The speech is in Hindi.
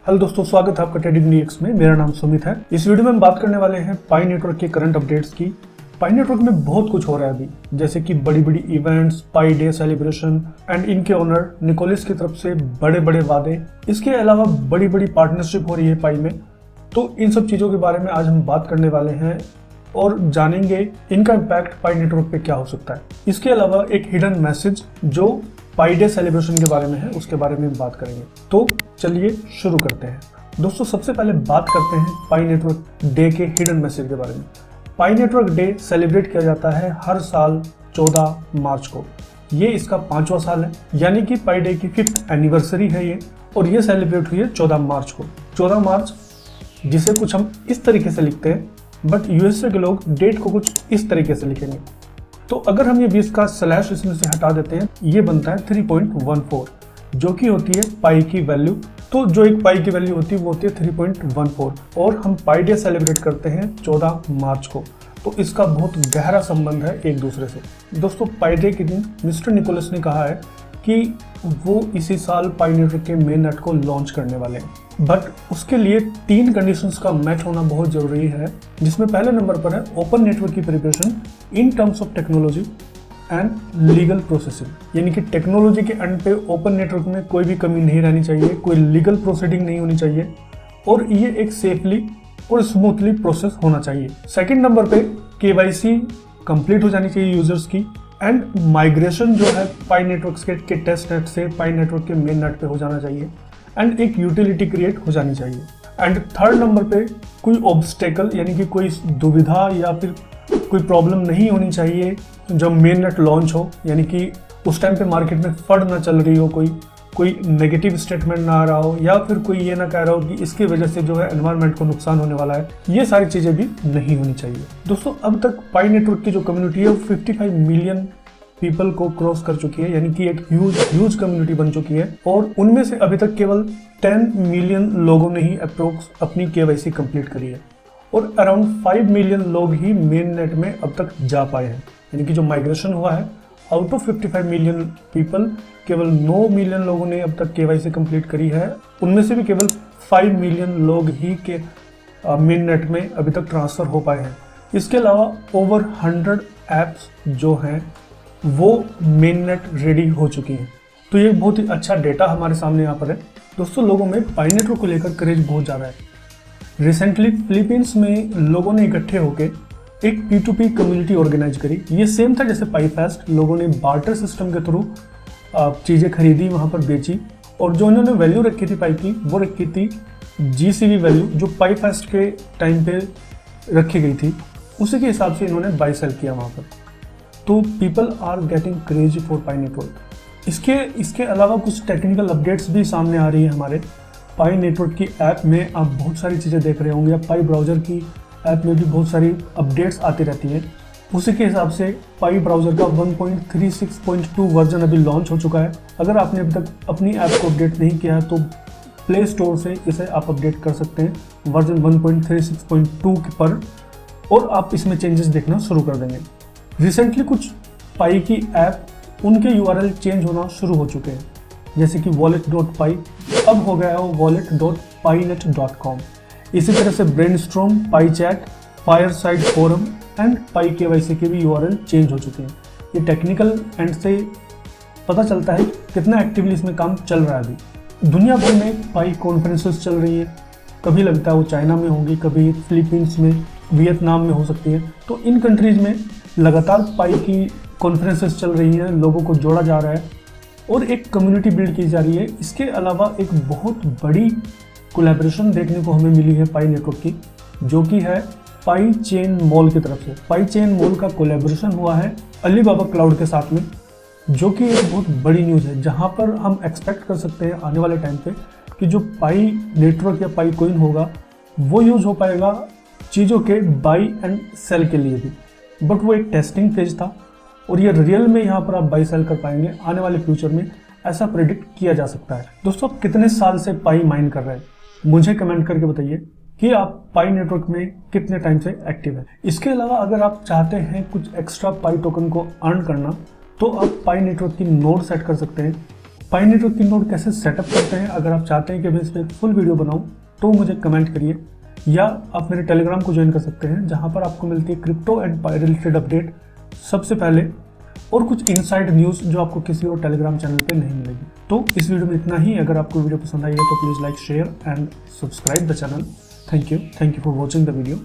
हेलो दोस्तों, स्वागत है आपका ट्रेडिंग न्यूज़ में। मेरा नाम सुमित है। इस वीडियो में हम बात करने वाले हैं पाई नेटवर्क के करंट अपडेट्स की। पाई नेटवर्क में बहुत कुछ हो रहा है अभी, जैसे कि बड़ी बड़ी events, pi day celebration and इनके ओनर निकोलस की तरफ से बड़े बड़े वादे। इसके अलावा बड़ी बड़ी पार्टनरशिप हो रही है पाई में। तो इन सब चीज़ों के बारे में आज हम बात करने वाले हैं और जानेंगे इनका इम्पैक्ट पाई नेटवर्क पे क्या हो सकता है। इसके अलावा एक हिडन मैसेज जो पाई डे सेलिब्रेशन के बारे में है, उसके बारे में हम बात करेंगे। तो चलिए शुरू करते हैं। दोस्तों, सबसे पहले बात करते हैं पाई नेटवर्क डे के हिडन मैसेज के बारे में। पाई नेटवर्क डे सेलिब्रेट किया जाता है हर साल 14 मार्च को। ये इसका 5वां साल है, यानी कि पाई डे की 5th एनिवर्सरी है ये, और ये सेलिब्रेट हुई है 14 मार्च को। 14 मार्च जिसे कुछ हम इस तरीके से लिखते हैं, बट यूएसए के लोग डेट को कुछ इस तरीके से लिखेंगे। तो अगर हम ये 20 का स्लैश इसमें से हटा देते हैं, ये बनता है 3.14, जो कि होती है पाई की वैल्यू। तो जो एक पाई की वैल्यू होती है वो होती है 3.14, और हम पाई डे सेलिब्रेट करते हैं 14 मार्च को। तो इसका बहुत गहरा संबंध है एक दूसरे से। दोस्तों, पाई डे के दिन मिस्टर निकोलस ने कहा है कि वो इसी साल पाई नेटवर्क के मेन नेट को लॉन्च करने वाले हैं, बट उसके लिए 3 कंडीशंस का मैच होना बहुत जरूरी है, जिसमें पहले नंबर पर है ओपन नेटवर्क की preparation in terms of technology and legal processing. यानी कि टेक्नोलॉजी के एंड पे ओपन नेटवर्क में कोई भी कमी नहीं रहनी चाहिए, कोई लीगल प्रोसीडिंग नहीं होनी चाहिए, और ये एक सेफली और स्मूथली प्रोसेस होना चाहिए। सेकंड नंबर पे केवाईसी कंप्लीट हो जानी चाहिए यूजर्स की, एंड माइग्रेशन जो है पाई नेटवर्क के टेस्ट नेट से पाई नेटवर्क के मेन नेट पे हो जाना चाहिए, एंड एक यूटिलिटी क्रिएट हो जानी चाहिए। एंड थर्ड नंबर पे कोई ऑब्स्टेकल यानी कि कोई दुविधा या फिर कोई प्रॉब्लम नहीं होनी चाहिए जब मेन नेट लॉन्च हो, यानी कि उस टाइम पे मार्केट में फंड ना चल रही हो, कोई नेगेटिव स्टेटमेंट ना आ रहा हो, या फिर कोई ये ना कह रहा हो कि इसकी वजह से जो है एनवायरनमेंट को नुकसान होने वाला है। ये सारी चीज़ें भी नहीं होनी चाहिए। दोस्तों, अब तक पाई नेटवर्क की जो कम्युनिटी है वो 55 मिलियन पीपल को क्रॉस कर चुकी है, यानी कि एक ह्यूज कम्युनिटी बन चुकी है, और उनमें से अभी तक केवल 10 मिलियन लोगों ने ही अप्रोक्स अपनी केवाईसी कंप्लीट करी है, और अराउंड 5 मिलियन लोग ही मेन नेट में अब तक जा पाए हैं। यानी कि जो माइग्रेशन हुआ है, आउट ऑफ 55 मिलियन पीपल केवल 9 मिलियन लोगों ने अब तक केवाईसी कंप्लीट करी है। उनमें से भी केवल 5 मिलियन लोग ही के मेन नेट में अभी तक ट्रांसफर हो पाए हैं। इसके अलावा ओवर 100 एप्स जो हैं वो मेन नेट रेडी हो चुकी हैं। तो ये बहुत ही अच्छा डेटा हमारे सामने यहाँ पर है। दोस्तों, लोगों में पाई नेटवर्क को लेकर क्रेज बहुत ज़्यादा है। रिसेंटली फिलीपींस में लोगों ने इकट्ठे होकर एक P2P कम्युनिटी ऑर्गेनाइज करी। ये सेम था जैसे पाई फेस्ट। लोगों ने बार्टर सिस्टम के थ्रू चीज़ें खरीदी, वहाँ पर बेची, और जो उन्होंने वैल्यू रखी थी पाई की, वो रखी थी GCV वैल्यू, जो पाई फेस्ट के टाइम पे रखी गई थी। उसी के हिसाब से इन्होंने बाई सेल किया वहाँ पर। तो people are getting crazy for Pi network. इसके अलावा कुछ टेक्निकल अपडेट्स भी सामने आ रही है हमारे पाई नेटवर्क की ऐप में। आप बहुत सारी चीज़ें देख रहे होंगे, पाई ब्राउज़र की ऐप में भी बहुत सारी अपडेट्स आती रहती हैं। उसी के हिसाब से पाई ब्राउज़र का 1.36.2 वर्जन अभी लॉन्च हो चुका है। अगर आपने अभी तक अपनी ऐप को अपडेट नहीं किया है तो प्ले स्टोर से इसे आप अपडेट कर सकते हैं वर्जन 1.36.2 पर, और आप इसमें चेंजेस देखना शुरू कर देंगे। रिसेंटली कुछ पाई की ऐप उनके URL चेंज होना शुरू हो चुके हैं, जैसे कि wallet.py अब हो गया है wallet.pynet.com। इसी तरह से brainstorm, pi chat, fireside forum and pi KYC के भी URL चेंज हो चुके हैं। ये टेक्निकल एंड से पता चलता है कितना एक्टिवली इसमें काम चल रहा है अभी। दुनिया भर में पाई कॉन्फ्रेंसेस चल रही है। कभी लगता है वो चाइना में होगी, कभी फिलीपींस में, वियतनाम में हो सकती है। तो इन कंट्रीज़ में लगातार पाई की कॉन्फ्रेंसेस चल रही हैं, लोगों को जोड़ा जा रहा है और एक कम्युनिटी बिल्ड की जा रही है। इसके अलावा एक बहुत बड़ी कोलैबोरेशन देखने को हमें मिली है पाई नेटवर्क की, जो कि है पाई चेन मॉल की तरफ से। पाई चेन मॉल का कोलैबोरेशन हुआ है अलीबाबा क्लाउड के साथ में, जो कि एक बहुत बड़ी न्यूज़ है, जहां पर हम एक्सपेक्ट कर सकते हैं आने वाले टाइम पे कि जो पाई नेटवर्क या पाई कॉइन होगा वो यूज़ हो पाएगा चीज़ों के बाई एंड सेल के लिए भी। बट वो एक टेस्टिंग फेज था, और ये रियल में यहाँ पर आप बाई सेल कर पाएंगे आने वाले फ्यूचर में, ऐसा प्रेडिक्ट किया जा सकता है। दोस्तों, आप कितने साल से पाई माइन कर रहे हैं, मुझे कमेंट करके बताइए कि आप पाई नेटवर्क में कितने टाइम से एक्टिव है। इसके अलावा अगर आप चाहते हैं कुछ एक्स्ट्रा पाई टोकन को अर्न करना, तो आप पाई नेटवर्क की नोड सेट कर सकते हैं पाई नेटवर्क की नोड कैसे सेटअप करते हैं, अगर आप चाहते हैं कि मैं इस पर एक फुल वीडियो बनाऊं तो मुझे कमेंट करिए, या आप मेरे टेलीग्राम को ज्वाइन कर सकते हैं जहां पर आपको मिलती है crypto and pi related update सबसे पहले, और कुछ इनसाइड न्यूज़ जो आपको किसी और टेलीग्राम चैनल पे नहीं मिलेगी। तो इस वीडियो में इतना ही। अगर आपको वीडियो पसंद आई है तो please like, share and subscribe the channel. Thank you for watching the video.